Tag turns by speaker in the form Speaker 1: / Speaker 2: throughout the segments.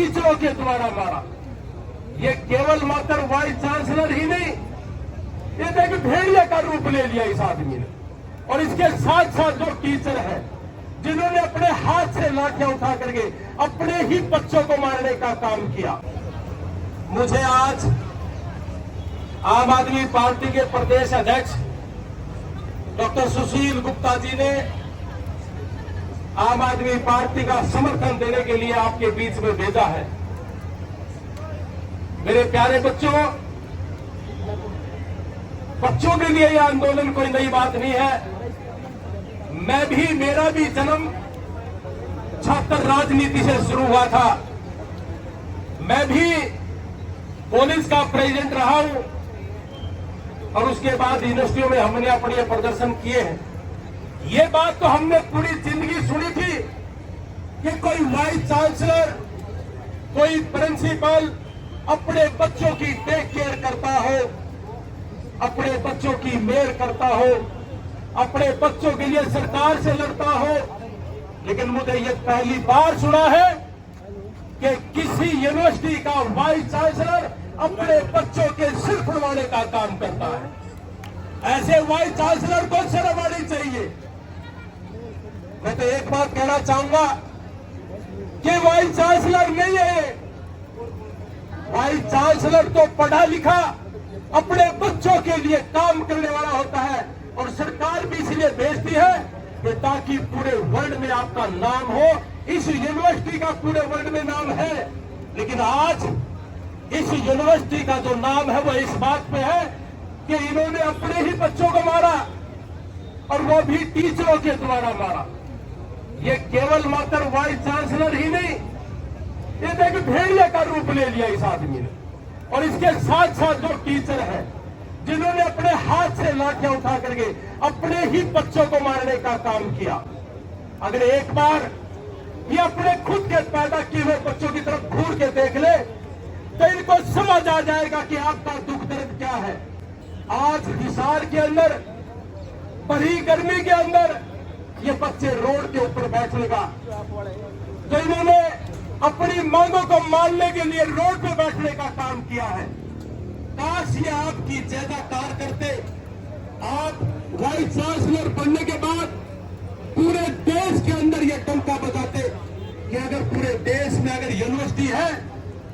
Speaker 1: टीचरों के द्वारा मारा। ये केवल मात्र वाइस चांसलर ही नहीं, ये देखिए भेड़िया का रूप ले लिया इस आदमी ने। और इसके साथ साथ जो टीचर हैं जिन्होंने अपने हाथ से लाठियां उठा करके अपने ही बच्चों को मारने का काम किया। मुझे आज आम आदमी पार्टी के प्रदेश अध्यक्ष डॉक्टर सुशील गुप्ता जी ने आम आदमी पार्टी का समर्थन देने के लिए आपके बीच में भेजा है। मेरे प्यारे बच्चों के लिए यह आंदोलन कोई नई बात नहीं है। मेरा भी जन्म छात्र राजनीति से शुरू हुआ था। मैं भी पुलिस का प्रेसिडेंट रहा हूं और उसके बाद यूनिवर्सिटियों में हमने अपने प्रदर्शन किए हैं। ये बात तो हमने पूरी जिंदगी सुनी थी कि कोई वाइस चांसलर, कोई प्रिंसिपल अपने बच्चों की टेक केयर करता हो, अपने बच्चों की मेयर करता हो, अपने बच्चों के लिए सरकार से लड़ता हो। लेकिन मुझे ये पहली बार सुना है कि किसी यूनिवर्सिटी का वाइस चांसलर अपने बच्चों के सिर खुलवाने का काम करता है। ऐसे वाइस चांसलर को शर्म आनी चाहिए। मैं तो एक बात कहना चाहूंगा कि वाइस चांसलर नहीं है, वाइस चांसलर तो पढ़ा लिखा अपने बच्चों के लिए काम करने वाला होता है। और सरकार भी इसलिए भेजती है कि ताकि पूरे वर्ल्ड में आपका नाम हो। इस यूनिवर्सिटी का पूरे वर्ल्ड में नाम है, लेकिन आज इस यूनिवर्सिटी का जो नाम है वो इस बात पे है कि इन्होंने अपने ही बच्चों को मारा और वो भी टीचरों के द्वारा मारा। ये केवल मात्र वाइस चांसलर ही नहीं, ये देखिए भेड़िया का रूप ले लिया इस आदमी ने। और इसके साथ साथ जो टीचर हैं जिन्होंने अपने हाथ से लाठियां उठा करके अपने ही बच्चों को मारने का काम किया। अगर एक बार ये अपने खुद के पैदा किए हुए बच्चों की तरफ घूर के देख ले तो इनको समझ आ जाएगा कि आपका दुख दर्द क्या है। आज हिसार के अंदर, बड़ी गर्मी के अंदर ये बच्चे रोड के ऊपर बैठने का, तो इन्होंने अपनी मांगों को मानने के लिए रोड पे बैठने का काम किया है। काश ये आपकी जयकार करते। आप वाइस चांसलर बनने के बाद पूरे देश के अंदर ये टंका बजाते कि अगर पूरे देश में अगर यूनिवर्सिटी है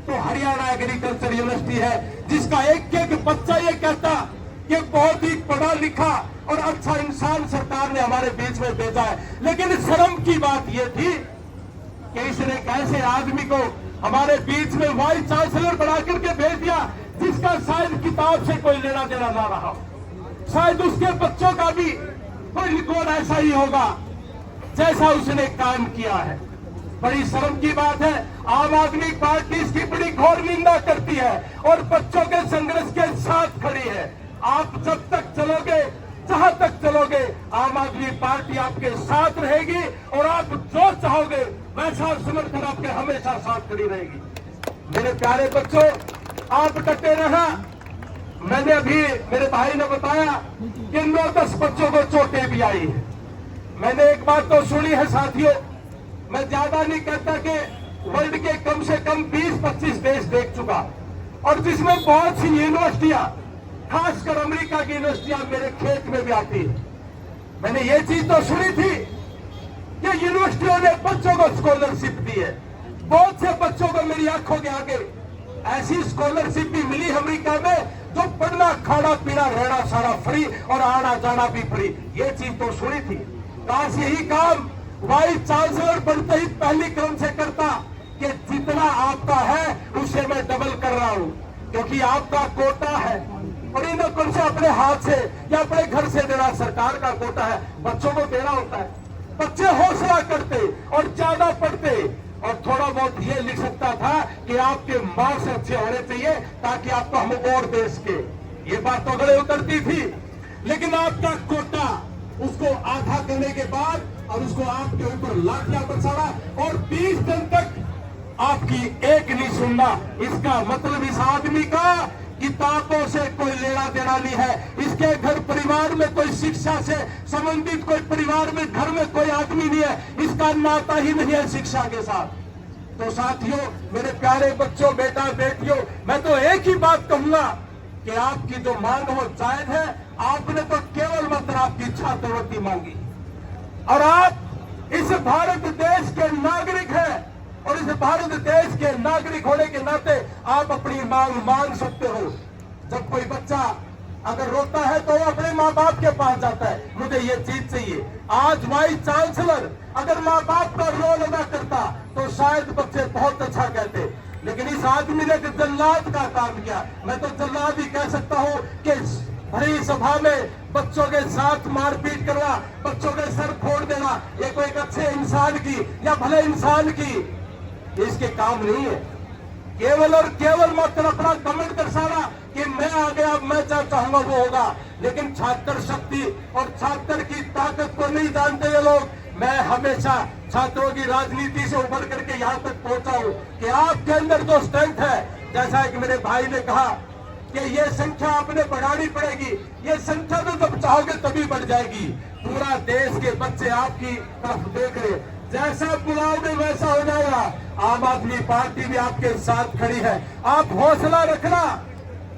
Speaker 1: तो हरियाणा एग्रीकल्चर यूनिवर्सिटी है, जिसका एक एक बच्चा ये कहता कि बहुत ही पढ़ा लिखा और अच्छा इंसान सरकार ने हमारे बीच में भेजा है। लेकिन शर्म की बात यह थी कि इसने कैसे आदमी को हमारे बीच में वाइस चांसलर बना करके भेज दिया जिसका शायद किताब से कोई लेना देना ना रहा। शायद उसके बच्चों का भी कोई रिकॉर्ड ऐसा ही होगा जैसा उसने काम किया है। बड़ी शर्म की बात है। आम आदमी पार्टी इसकी बड़ी घोर निंदा करती है और बच्चों के संघर्ष के साथ खड़ी है। आप जब तक चलोगे, जहां तक चलोगे, आम आदमी पार्टी आपके साथ रहेगी और आप जो चाहोगे वैसा समर्थन आपके हमेशा साथ खड़ी रहेगी। मेरे प्यारे बच्चों, आप डटे रहना। मैंने अभी मेरे भाई ने बताया कि 9-10 बच्चों को चोटें भी आई है। मैंने एक बात तो सुनी है साथियों, मैं ज्यादा नहीं कहता कि वर्ल्ड के कम से कम 20-25 देश देख चुका और जिसमें बहुत सी यूनिवर्सिटियां, खासकर अमेरिका की यूनिवर्सिटियां मेरे खेत में भी आती है। मैंने ये चीज तो सुनी थी कि यूनिवर्सिटियों ने बच्चों को स्कॉलरशिप दी है। बहुत से बच्चों को मेरी आंखों के आगे ऐसी स्कॉलरशिप भी मिली अमेरिका में जो पढ़ना, खाना, पीना, रहना सारा फ्री और आना जाना भी फ्री। ये चीज तो सुनी थी। काश यही काम वाइस चांसलर बनते ही पहली क्रम से करता कि जितना आपका है उससे मैं डबल कर रहा हूं, क्योंकि आपका कोटा है और इन्हें कौन से अपने हाथ से या अपने घर से देना, सरकार का कोटा है, बच्चों को देना होता है। बच्चे हौसला करते और ज्यादा पढ़ते और थोड़ा बहुत ये लिख सकता था कि आपके मार्क्स अच्छे होने चाहिए ताकि आपको हम और दे सके। ये बात तो गले उतरती थी। लेकिन आपका कोटा उसको आधा करने के बाद और उसको आपके ऊपर लाठियां बरसाना और 20 दिन तक आपकी एक नहीं सुनना। इसका मतलब इस आदमी का किताबों से कोई लेना देना नहीं है। इसके घर परिवार में कोई शिक्षा से संबंधित कोई परिवार में घर में कोई आदमी नहीं है। इसका नाता ही नहीं है शिक्षा के साथ। तो साथियों, मेरे प्यारे बच्चों, बेटा बेटियों, मैं तो एक ही बात कहूंगा कि आपकी जो मांग हो जायज है। आपने तो केवल मात्र आपकी छात्रवृत्ति मांगी और आप इस भारत देश के नागरिक हैं और इस भारत देश के नागरिक होने के नाते आप अपनी मांग मांग सकते हो। जब कोई बच्चा अगर रोता है तो वो अपने माँ बाप के पास जाता है, मुझे ये चीज चाहिए। आज वाइस चांसलर अगर माँ बाप का रोल अदा करता तो शायद बच्चे बहुत अच्छा कहते, लेकिन इस आदमी ने एक जल्लाद का काम किया। मैं तो जल्लाद ही कह सकता हूँ कि भरी सभा में बच्चों के साथ मारपीट करना, बच्चों के सर फोड़ देना, ये कोई एक अच्छे इंसान की या भले इंसान की इसके काम नहीं है। केवल और केवल मात्र अपना कमेंट दर्शाना कि मैं आ गया, मैं चाहूंगा वो होगा, लेकिन छात्र शक्ति और छात्र की ताकत को नहीं जानते ये लोग। मैं हमेशा छात्रों की राजनीति से उभर करके यहाँ तक पहुंचा हूँ कि आपके अंदर जो स्ट्रेंथ है, जैसा कि मेरे भाई ने कहा कि ये संख्या आपने बढ़ानी पड़ेगी, ये संख्या तो जब चाहोगे तभी बढ़ जाएगी। पूरा देश के बच्चे आपकी तरफ देख रहे, जैसा बुलाओगे वैसा हो जाएगा। आम आदमी पार्टी भी आपके साथ खड़ी है, आप हौसला रखना।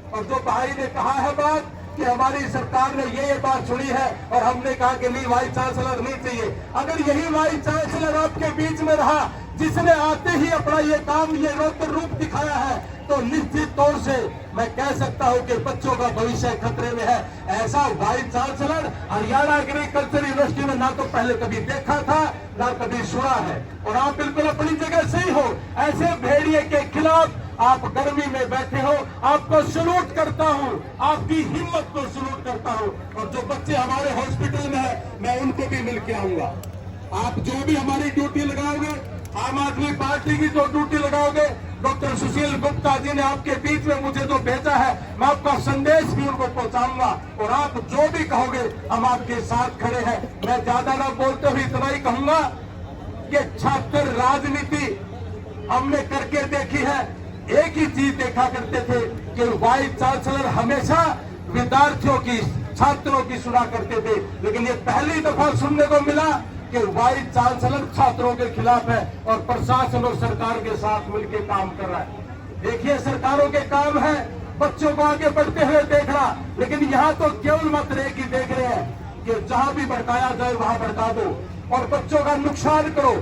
Speaker 1: और जो भाई ने कहा है बात कि हमारी सरकार ने ये बात सुनी है और हमने कहा कि नहीं, वाइस चांसलर नहीं चाहिए। अगर यही वाइस चांसलर आपके बीच में रहा जिसने आते ही अपना ये काम, ये रौद्र रूप दिखाया है, तो निश्चित तौर से मैं कह सकता हूं कि बच्चों का भविष्य खतरे में है। ऐसा vice chancellor Haryana agriculture university में ना तो पहले कभी देखा था ना कभी सुना है। और आप बिल्कुल अपनी जगह सही हो। ऐसे भेड़िए के खिलाफ आप गर्मी में बैठे हो, आपको सलूट करता हूं, आपकी हिम्मत को सलूट करता हूं। और जो बच्चे हमारे हॉस्पिटल में है, मैं उनको भी मिल के आऊंगा। आप जो भी हमारी ड्यूटी लगाओगे, आम आदमी पार्टी की जो ड्यूटी लगाओगे, डॉक्टर सुशील गुप्ता जी ने आपके बीच में मुझे जो भेजा है, मैं आपका संदेश भी उनको पहुंचाऊंगा। और आप जो भी कहोगे हम आपके साथ खड़े हैं। मैं ज्यादा ना बोलते हुए इतना ही कहूंगा कि छात्र राजनीति हमने करके देखी है। एक ही चीज देखा करते थे कि वाइस चांसलर हमेशा विद्यार्थियों की, छात्रों की सुना करते थे, लेकिन ये पहली दफा सुनने को मिला कि वाइस चांसलर छात्रों के खिलाफ है और प्रशासन और सरकार के साथ मिलकर काम कर रहा है। देखिए, सरकारों के काम है बच्चों को आगे बढ़ते हुए देखना, लेकिन यहाँ तो केवल मात्र एक ही देख रहे हैं कि जहां भी भड़काया जाए वहां भड़का दो और बच्चों का नुकसान करो।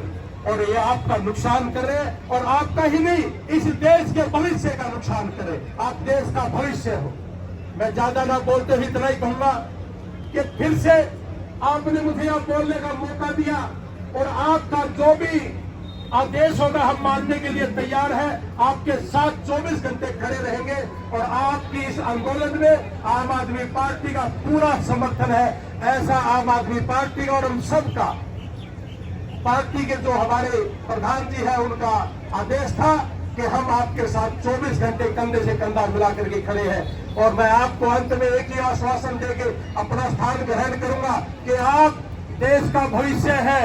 Speaker 1: और ये आपका नुकसान करे, और आपका ही नहीं, इस देश के भविष्य का नुकसान करे। आप देश का भविष्य हो। मैं ज्यादा ना बोलते हुए इतना ही कहूंगा कि फिर से आपने मुझे यहाँ बोलने का मौका दिया और आपका जो भी आदेश होगा हम मानने के लिए तैयार है। आपके साथ 24 घंटे खड़े रहेंगे और आपकी इस आंदोलन में आम आदमी पार्टी का पूरा समर्थन है। ऐसा आम आदमी पार्टी और हम सबका, पार्टी के जो हमारे प्रधान जी है, उनका आदेश था कि हम आपके साथ 24 घंटे कंधे से कंधा मिला करके खड़े हैं। और मैं आपको अंत में एक ही आश्वासन देके अपना स्थान ग्रहण करूंगा कि आप देश का भविष्य है,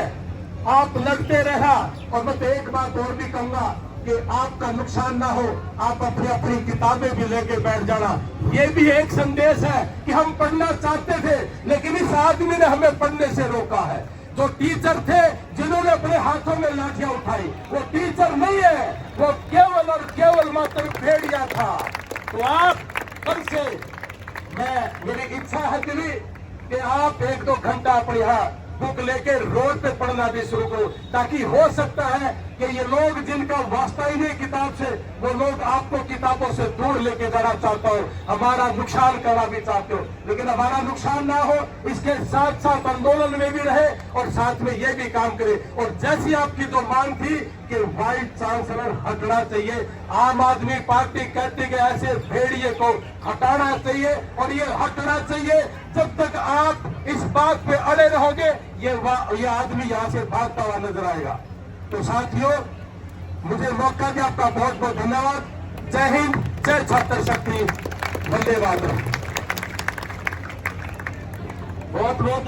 Speaker 1: आप लड़ते रहा। और मैं तो एक बात और भी कहूंगा कि आपका नुकसान ना हो, आप अपनी अपनी किताबें भी लेके बैठ जाना। ये भी एक संदेश है कि हम पढ़ना चाहते थे, लेकिन इस आदमी ने हमें पढ़ने से रोका है। जो टीचर थे जिन्होंने अपने हाथों में लाठियां उठाई, वो टीचर नहीं है, वो केवल और केवल मात्र भेड़िया था। तो आप कल से, मेरी इच्छा है दिली कि आप 1-2 घंटा अपने यहाँ बुक लेके रोड पे पढ़ना भी शुरू करो, ताकि हो सकता है कि ये लोग जिनका वास्ता ही नहीं किताब से, वो लोग आपको किताबों से दूर लेके जाना चाहते हो, हमारा नुकसान करना भी चाहते हो। लेकिन हमारा नुकसान ना हो, इसके साथ साथ आंदोलन में भी रहे और साथ में ये भी काम करे। और जैसी आपकी जो मांग थी कि वाइस चांसलर हटना चाहिए, आम आदमी पार्टी कहती कि ऐसे भेड़िए को हटाना चाहिए और ये हटना चाहिए। जब तक आप इस बात पे अड़े रहोगे, ये आदमी यहाँ से भागता हुआ नजर आएगा। तो साथियों, मुझे मौका दिया, आपका बहुत बहुत धन्यवाद। जय हिंद, जय छात्र शक्ति, वंदे मातरम। बहुत बहुत